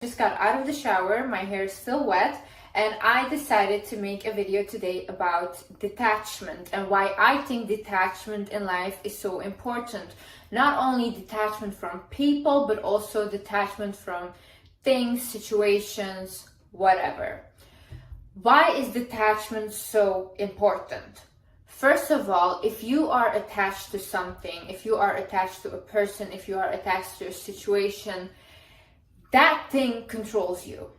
Just got out of the shower, my hair is still wet, and I decided to make a video today about detachment and why I think detachment in life is so important. Not only detachment from people, but also detachment from things, situations, whatever. Why is detachment so important? First of all, if you are attached to something, if you are attached to a person, if you are attached to a situation, that thing controls you.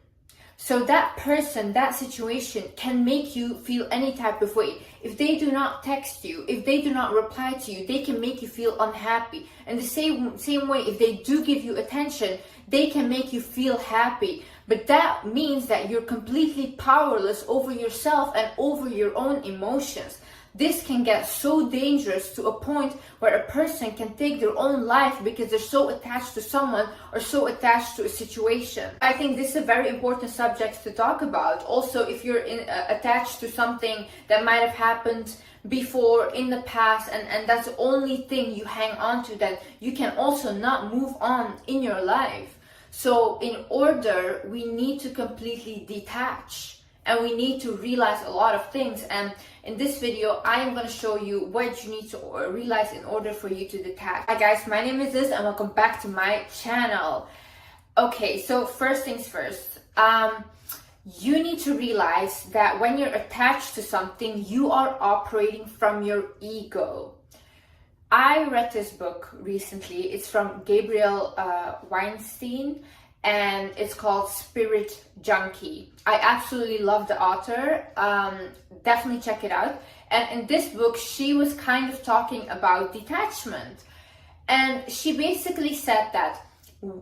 So that person, that situation can make you feel any type of way. If they do not text you, if they do not reply to you, they can make you feel unhappy. And the same way, if they do give you attention, they can make you feel happy. But that means that you're completely powerless over yourself and over your own emotions. This can get so dangerous to a point where a person can take their own life because they're so attached to someone or so attached to a situation. I think this is a very important subject to talk about. Also, if you're attached to something that might have happened before in the past and that's the only thing you hang on to, then you can also not move on in your life. So in order, we need to completely detach. And we need to realize a lot of things. And in this video, I am going to show you what you need to realize in order for you to detach. Hi guys, my name is Liz and welcome back to my channel. Okay, so first things first. You need to realize that when you're attached to something, you are operating from your ego. I read this book recently. It's from Gabriel Weinstein. And it's called Spirit Junkie. I absolutely love the author. Definitely check it out. And in this book, she was kind of talking about detachment. And she basically said that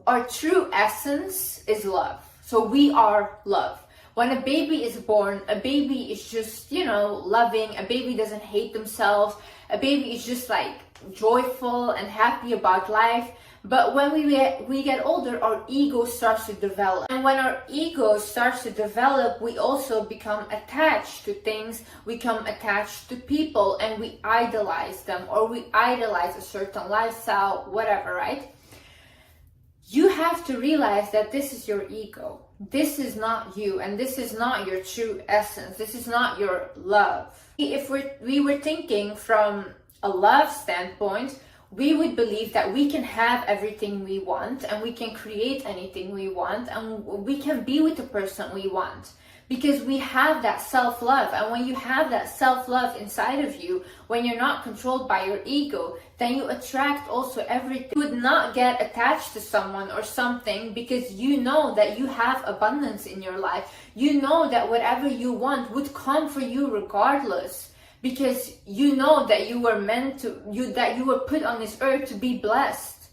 our true essence is love. So we are love. When a baby is born, a baby is just, loving. A baby doesn't hate themselves. A baby is just like joyful and happy about life. But when we get older, our ego starts to develop. And when our ego starts to develop, we also become attached to things, we become attached to people, and we idolize them, or we idolize a certain lifestyle, whatever, right? You have to realize that this is your ego. This is not you, and this is not your true essence. This is not your love. If we were thinking from a love standpoint, we would believe that we can have everything we want and we can create anything we want and we can be with the person we want because we have that self-love. And when you have that self-love inside of you, when you're not controlled by your ego, then you attract also everything. You would not get attached to someone or something because you know that you have abundance in your life. You know that whatever you want would come for you regardless. Because you know that you were meant to, that you were put on this earth to be blessed.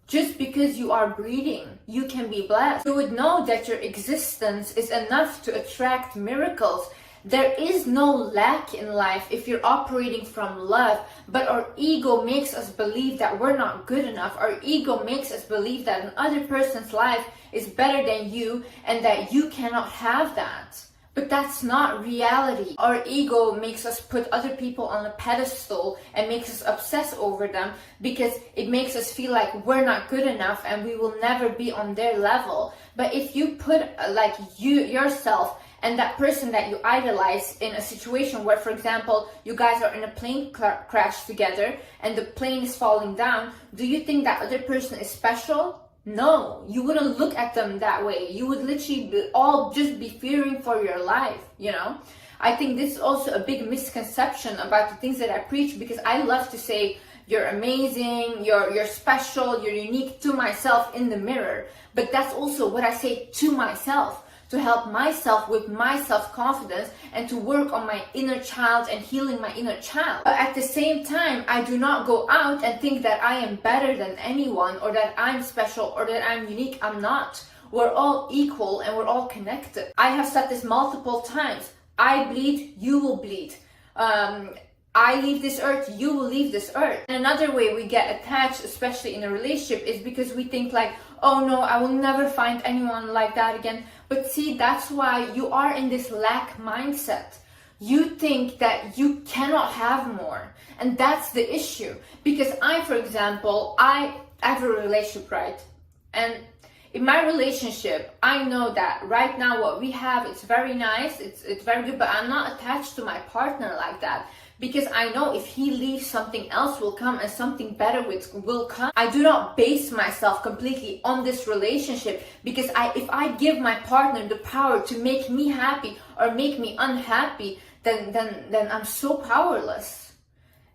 Just because you are breathing, you can be blessed. You would know that your existence is enough to attract miracles. There is no lack in life if you're operating from love, but our ego makes us believe that we're not good enough. Our ego makes us believe that another person's life is better than you and that you cannot have that. But that's not reality. Our ego makes us put other people on a pedestal and makes us obsess over them because it makes us feel like we're not good enough and we will never be on their level. But if you put yourself and that person that you idolize in a situation where, for example, you guys are in a plane crash together and the plane is falling down, do you think that other person is special? No, you wouldn't look at them that way. You would literally just be fearing for your life, I think this is also a big misconception about the things that I preach because I love to say, you're amazing, you're special, you're unique to myself in the mirror. But that's also what I say to myself, to help myself with my self-confidence and to work on my inner child and healing my inner child. But at the same time, I do not go out and think that I am better than anyone or that I'm special or that I'm unique. I'm not. We're all equal and we're all connected. I have said this multiple times. I bleed, you will bleed. I leave this earth, you will leave this earth. And another way we get attached, especially in a relationship, is because we think like, oh no, I will never find anyone like that again. But see, that's why you are in this lack mindset. You think that you cannot have more. And that's the issue. Because for example, I have a relationship, right? And In my relationship, I know that right now what we have, it's very nice, it's very good, but I'm not attached to my partner like that. Because I know if he leaves, something else will come and something better will come. I do not base myself completely on this relationship, because if I give my partner the power to make me happy or make me unhappy, then I'm so powerless.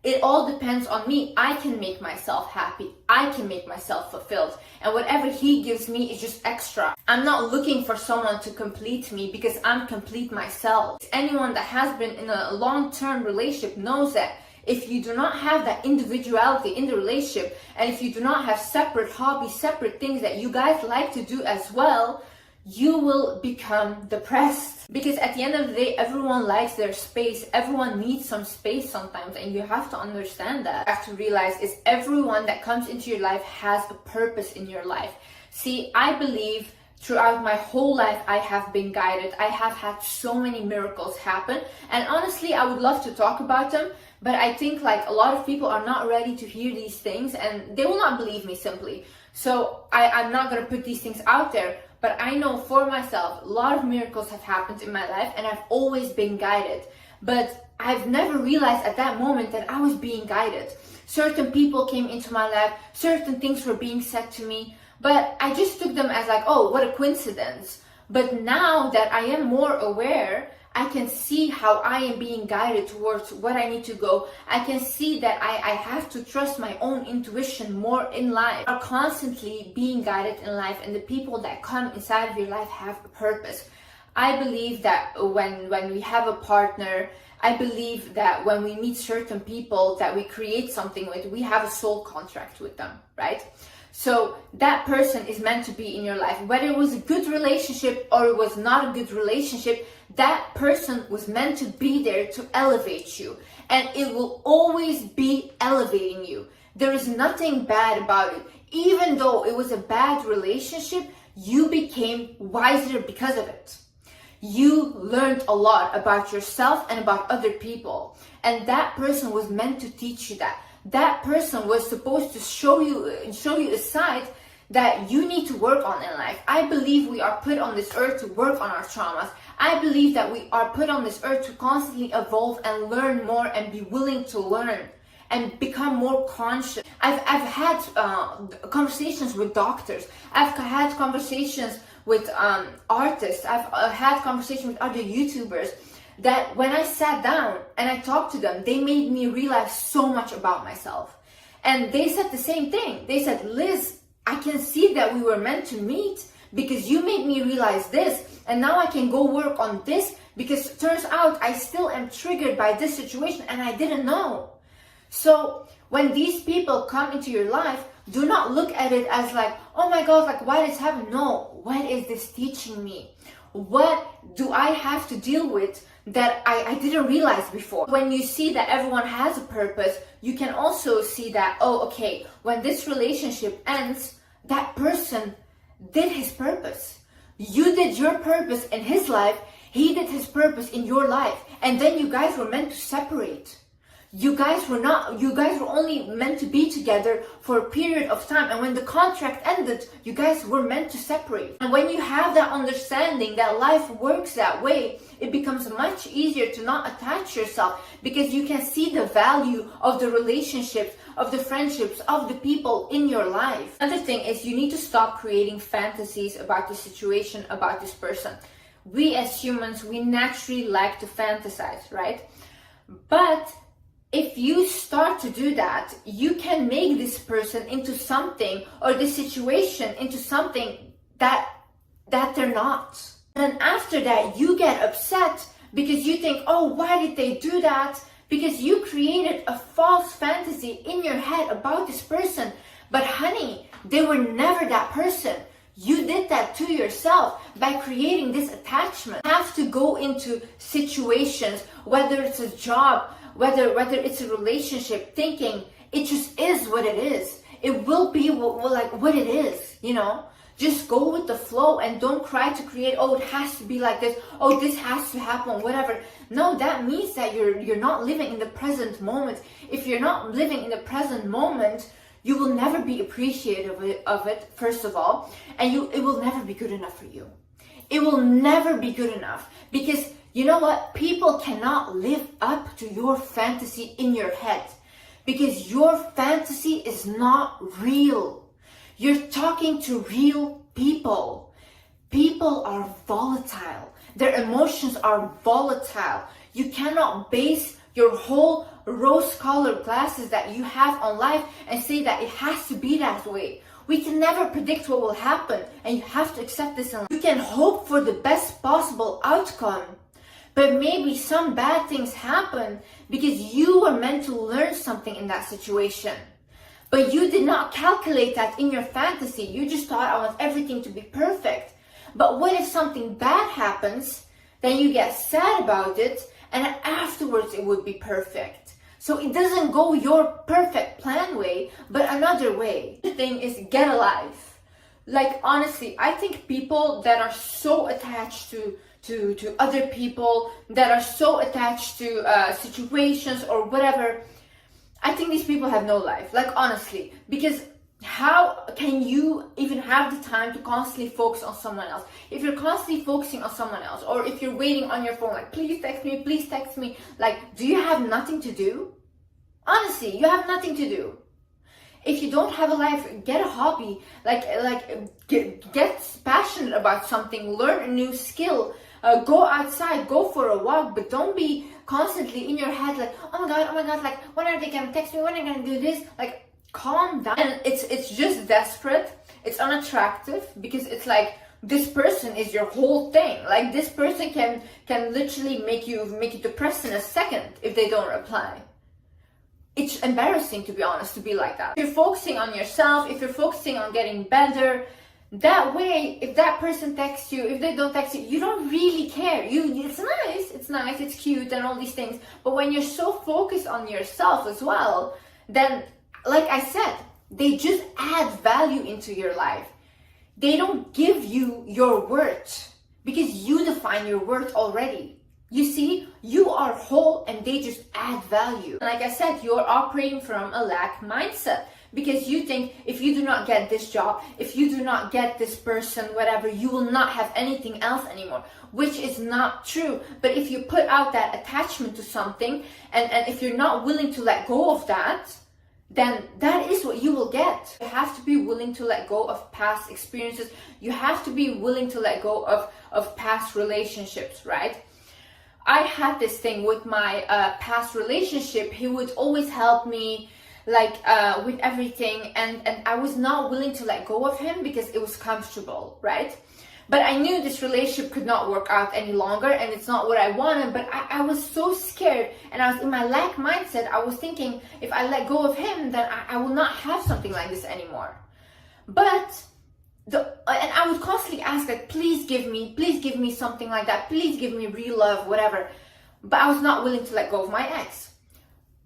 It all depends on me. I can make myself happy. I can make myself fulfilled. And whatever he gives me is just extra. I'm not looking for someone to complete me, because I'm complete myself. Anyone that has been in a long-term relationship knows that if you do not have that individuality in the relationship, and if you do not have separate hobbies, separate things that you guys like to do as well, you will become depressed. Because at the end of the day, everyone likes their space. Everyone needs some space sometimes, and you have to understand that. You have to realize is everyone that comes into your life has a purpose in your life. See, I believe throughout my whole life I have been guided. I have had so many miracles happen, and honestly I would love to talk about them, but I think like a lot of people are not ready to hear these things, and they will not believe me simply. So I'm not going to put these things out there. But I know for myself, a lot of miracles have happened in my life, and I've always been guided. But I've never realized at that moment that I was being guided. Certain people came into my life, certain things were being said to me, but I just took them as like, oh, what a coincidence. But now that I am more aware, I can see how I am being guided towards what I need to go. I can see that I have to trust my own intuition more in life. You are constantly being guided in life, and the people that come inside of your life have a purpose. I believe that when we have a partner, I believe that when we meet certain people that we create something with, we have a soul contract with them, right? So that person is meant to be in your life. Whether it was a good relationship or it was not a good relationship, that person was meant to be there to elevate you. And it will always be elevating you. There is nothing bad about it. Even though it was a bad relationship, you became wiser because of it. You learned a lot about yourself and about other people. And that person was meant to teach you that. That person was supposed to show you a side that you need to work on in life. I believe we are put on this earth to work on our traumas. I believe that we are put on this earth to constantly evolve and learn more and be willing to learn and become more conscious. I've had conversations with doctors. I've had conversations with artists. I've had conversations with other YouTubers that when I sat down and I talked to them, they made me realize so much about myself. And they said the same thing. They said, Liz, I can see that we were meant to meet because you made me realize this, and now I can go work on this, because it turns out I still am triggered by this situation and I didn't know. So when these people come into your life, do not look at it as like, oh my God, like why did this happen? No, what is this teaching me? What do I have to deal with that I didn't realize before? When you see that everyone has a purpose, you can also see that, oh, okay, when this relationship ends, that person did his purpose. You did your purpose in his life, he did his purpose in your life, and then you guys were meant to separate. You guys were only meant to be together for a period of time, and when the contract ended, you guys were meant to separate. And when you have that understanding that life works that way, it becomes much easier to not attach yourself, because you can see the value of the relationships, of the friendships, of the people in your life. Another thing is you need to stop creating fantasies about the situation, about this person. We as humans, we naturally like to fantasize, right? But if you start to do that, you can make this person into something, or this situation into something that they're not. And after that, you get upset because you think, oh, why did they do that? Because you created a false fantasy in your head about this person. But honey, they were never that person. You did that to yourself by creating this attachment. You have to go into situations, whether it's a job, whether it's a relationship, thinking it just is what it is. It will be what it is, you know? Just go with the flow and don't try to create, oh, it has to be like this, oh, this has to happen, whatever. No, that means that you're not living in the present moment. If you're not living in the present moment, You will never be appreciative of it, first of all, and it will never be good enough for you. It will never be good enough, because you know what? People cannot live up to your fantasy in your head, because your fantasy is not real. You're talking to real people. People are volatile. Their emotions are volatile. You cannot base your whole rose-colored glasses that you have on life and say that it has to be that way. We can never predict what will happen, and you have to accept this in life. You can hope for the best possible outcome, but maybe some bad things happen because you were meant to learn something in that situation. But you did not calculate that in your fantasy. You just thought, I want everything to be perfect. But what if something bad happens, then you get sad about it, and afterwards it would be perfect. So it doesn't go your perfect plan way, but another way. The thing is, get a life. Like, honestly, I think people that are so attached to other people, that are so attached to situations or whatever, I think these people have no life. Like, honestly, because how can you even have the time to constantly focus on someone else? If you're constantly focusing on someone else, or if you're waiting on your phone, like, please text me, like, do you have nothing to do? Honestly, you have nothing to do. If you don't have a life, get a hobby, get passionate about something, learn a new skill, go outside, go for a walk, but don't be constantly in your head like, oh my god, like, when are they gonna text me, when are they gonna do this? Like, calm down. And it's just desperate, it's unattractive, because it's like, this person is your whole thing. Like, this person can literally make you depressed in a second if they don't reply. It's embarrassing, to be honest, to be like that. If you're focusing on yourself, if you're focusing on getting better, that way, if that person texts you, if they don't text you, you don't really care. It's nice, it's cute and all these things. But when you're so focused on yourself as well, then, like I said, they just add value into your life. They don't give you your worth, because you define your worth already. You see, you are whole and they just add value. Like I said, you're operating from a lack mindset, because you think, if you do not get this job, if you do not get this person, whatever, you will not have anything else anymore, which is not true. But if you put out that attachment to something, and if you're not willing to let go of that, then that is what you will get. You have to be willing to let go of past experiences. You have to be willing to let go of past relationships, right? I had this thing with my past relationship. He would always help me, like, with everything, and I was not willing to let go of him because it was comfortable, right? But I knew this relationship could not work out any longer, and it's not what I wanted. But I was so scared, and I was in my lack mindset. I was thinking, if I let go of him, then I will not have something like this anymore. But and I would constantly ask, like, please give me something like that, please give me real love, whatever. But I was not willing to let go of my ex.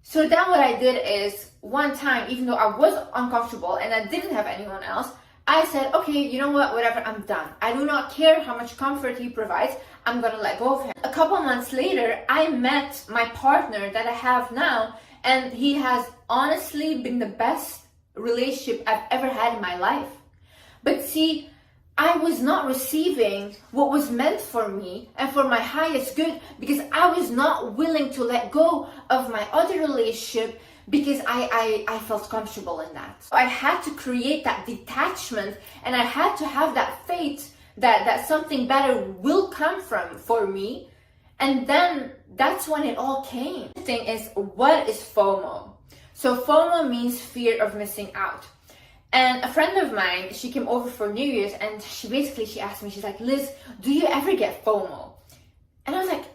So then what I did is, one time, even though I was uncomfortable and I didn't have anyone else, I said, okay, you know what, whatever, I'm done. I do not care how much comfort he provides, I'm gonna let go of him. A couple months later, I met my partner that I have now, and he has honestly been the best relationship I've ever had in my life. But see, I was not receiving what was meant for me and for my highest good, because I was not willing to let go of my other relationship, because I felt comfortable in that. So I had to create that detachment, and I had to have that faith that something better will come for me. And then that's when it all came. The thing is, what is FOMO? So FOMO means fear of missing out. And a friend of mine, she came over for New Year's, and she asked me, she's like, Liz, do you ever get FOMO? And I was like,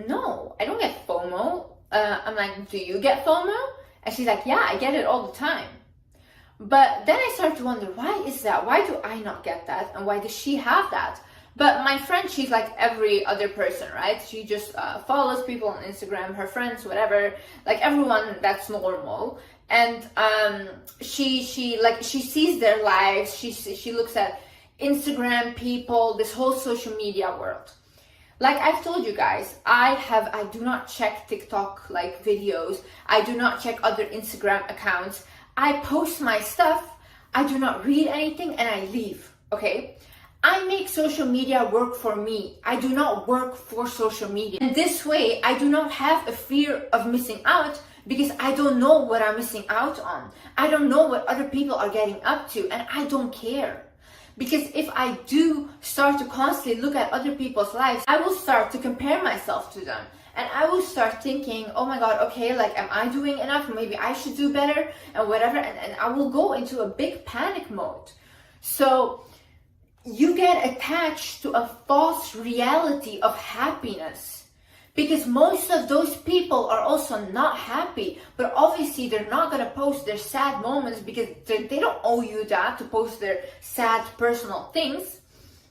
no, I don't get FOMO. I'm like, do you get FOMO? And she's like, yeah, I get it all the time. But then I started to wonder, why is that? Why do I not get that? And why does she have that? But my friend, she's like every other person, right? She just follows people on Instagram, her friends, whatever, like everyone that's normal. And she sees their lives. She looks at Instagram people, this whole social media world. Like I've told you guys, I do not check TikTok like videos. I do not check other Instagram accounts. I post my stuff, I do not read anything, and I leave, okay? I make social media work for me. I do not work for social media. And this way, I do not have a fear of missing out because I don't know what I'm missing out on. I don't know what other people are getting up to, and I don't care. Because if I do start to constantly look at other people's lives, I will start to compare myself to them. And I will start thinking, oh my God, okay, like, am I doing enough? Maybe I should do better and whatever. And I will go into a big panic mode. So you get attached to a false reality of happiness. Because most of those people are also not happy, but obviously they're not going to post their sad moments because they don't owe you that to post their sad personal things,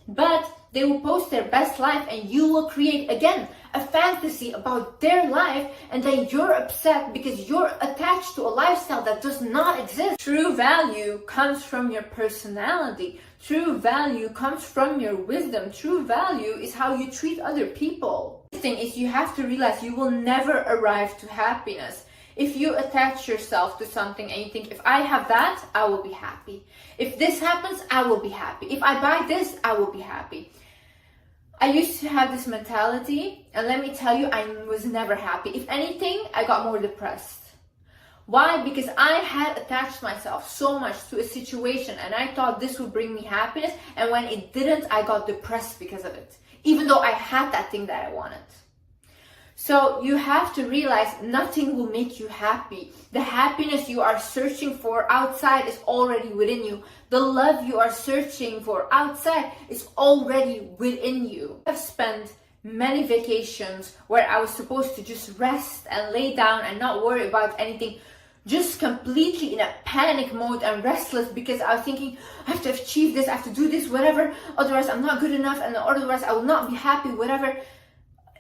but they will post their best life, and you will create, again, a fantasy about their life, and then you're upset because you're attached to a lifestyle that does not exist. True value comes from your personality. True value comes from your wisdom. True value is how you treat other people. The thing is, you have to realize you will never arrive to happiness. If you attach yourself to something and you think, if I have that, I will be happy. If this happens, I will be happy. If I buy this, I will be happy. I used to have this mentality, and let me tell you, I was never happy. If anything, I got more depressed. Why? Because I had attached myself so much to a situation, and I thought this would bring me happiness, and when it didn't, I got depressed because of it, even though I had that thing that I wanted. So you have to realize nothing will make you happy. The happiness you are searching for outside is already within you. The love you are searching for outside is already within you. I've spent many vacations where I was supposed to just rest and lay down and not worry about anything, just completely in a panic mode and restless because I was thinking, I have to achieve this, I have to do this, whatever, otherwise I'm not good enough, and otherwise I will not be happy, whatever.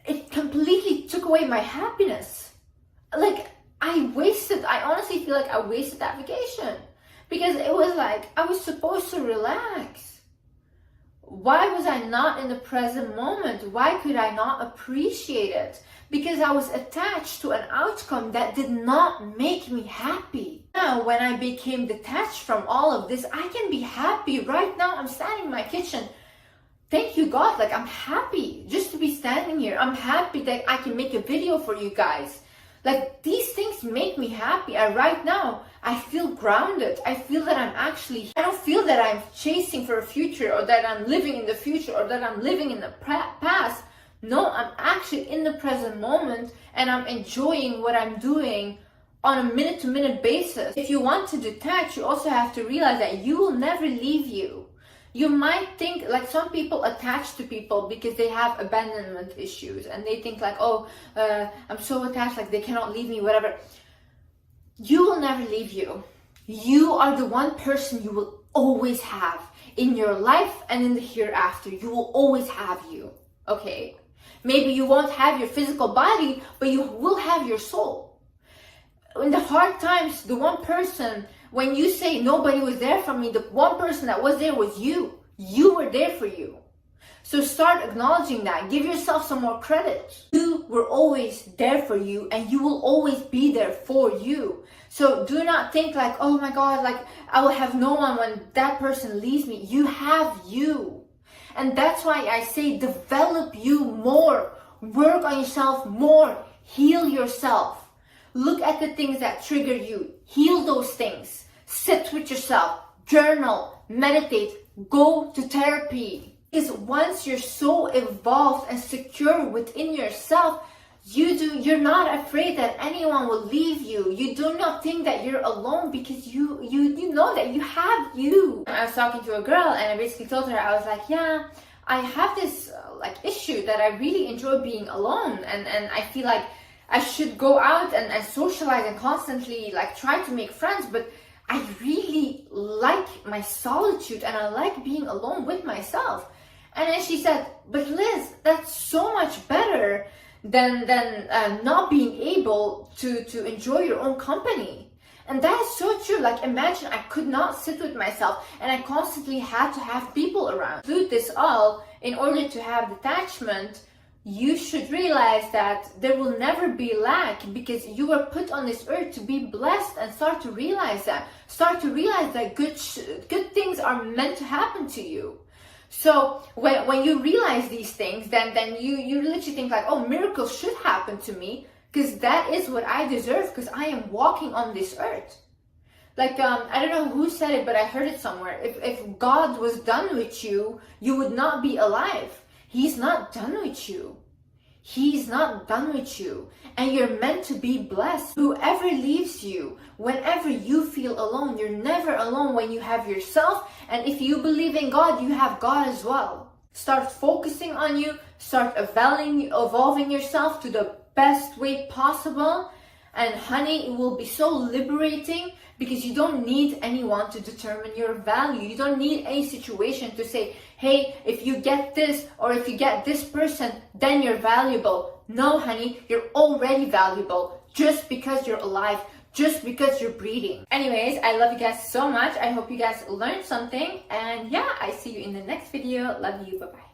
It completely took away my happiness. Like, I honestly feel like I wasted that vacation because it was like I was supposed to relax. Why was I not in the present moment? Why could I not appreciate it? Because I was attached to an outcome that did not make me happy. Now, when I became detached from all of this, I can be happy. Right now, I'm standing in my kitchen. Thank you, God. Like, I'm happy just to be standing here. I'm happy that I can make a video for you guys. Like, these things make me happy. And right now, I feel grounded. I feel that I don't feel that I'm chasing for a future, or that I'm living in the future, or that I'm living in the past. No, I'm actually in the present moment, and I'm enjoying what I'm doing on a minute-to-minute basis. If you want to detach, you also have to realize that you will never leave you. You might think, like, some people attach to people because they have abandonment issues and they think like, oh, I'm so attached, like they cannot leave me, whatever. You will never leave you. You are the one person you will always have in your life and in the hereafter. You will always have you, okay? Maybe you won't have your physical body, but you will have your soul. In the hard times, the one person, when you say nobody was there for me, the one person that was there was you. You were there for you. So start acknowledging that. Give yourself some more credit. You were always there for you, and you will always be there for you. So do not think like, oh my God, like I will have no one when that person leaves me. You have you. And that's why I say develop you more. Work on yourself more. Heal yourself. Look at the things that trigger you. Heal those things. Sit with yourself. Journal. Meditate. Go to therapy. Because once you're so evolved and secure within yourself, you're not afraid that anyone will leave you. You do not think that you're alone because you know that you have you. I was talking to a girl and I basically told her, I was like, yeah, I have this like issue that I really enjoy being alone, and I feel like I should go out and socialize and constantly like try to make friends, but I really like my solitude and I like being alone with myself. And then she said, but Liz, that's so much better than not being able to enjoy your own company. And that is so true. Like, imagine I could not sit with myself and I constantly had to have people around. Do this all in order to have detachment. you should realize that there will never be lack, because you were put on this earth to be blessed, and start to realize that. Start to realize that good things are meant to happen to you. So when you realize these things, then you literally think like, oh, miracles should happen to me, because that is what I deserve, because I am walking on this earth. Like, I don't know who said it, but I heard it somewhere. If God was done with you, you would not be alive. He's not done with you. He's not done with you. And you're meant to be blessed. Whoever leaves you, whenever you feel alone, you're never alone when you have yourself. And if you believe in God, you have God as well. Start focusing on you. Start evolving yourself to the best way possible. And honey, it will be so liberating, because you don't need anyone to determine your value. You don't need any situation to say, hey, if you get this, or if you get this person, then you're valuable. No, honey, you're already valuable just because you're alive, just because you're breathing. Anyways, I love you guys so much. I hope you guys learned something. And yeah, I see you in the next video. Love you. Bye-bye.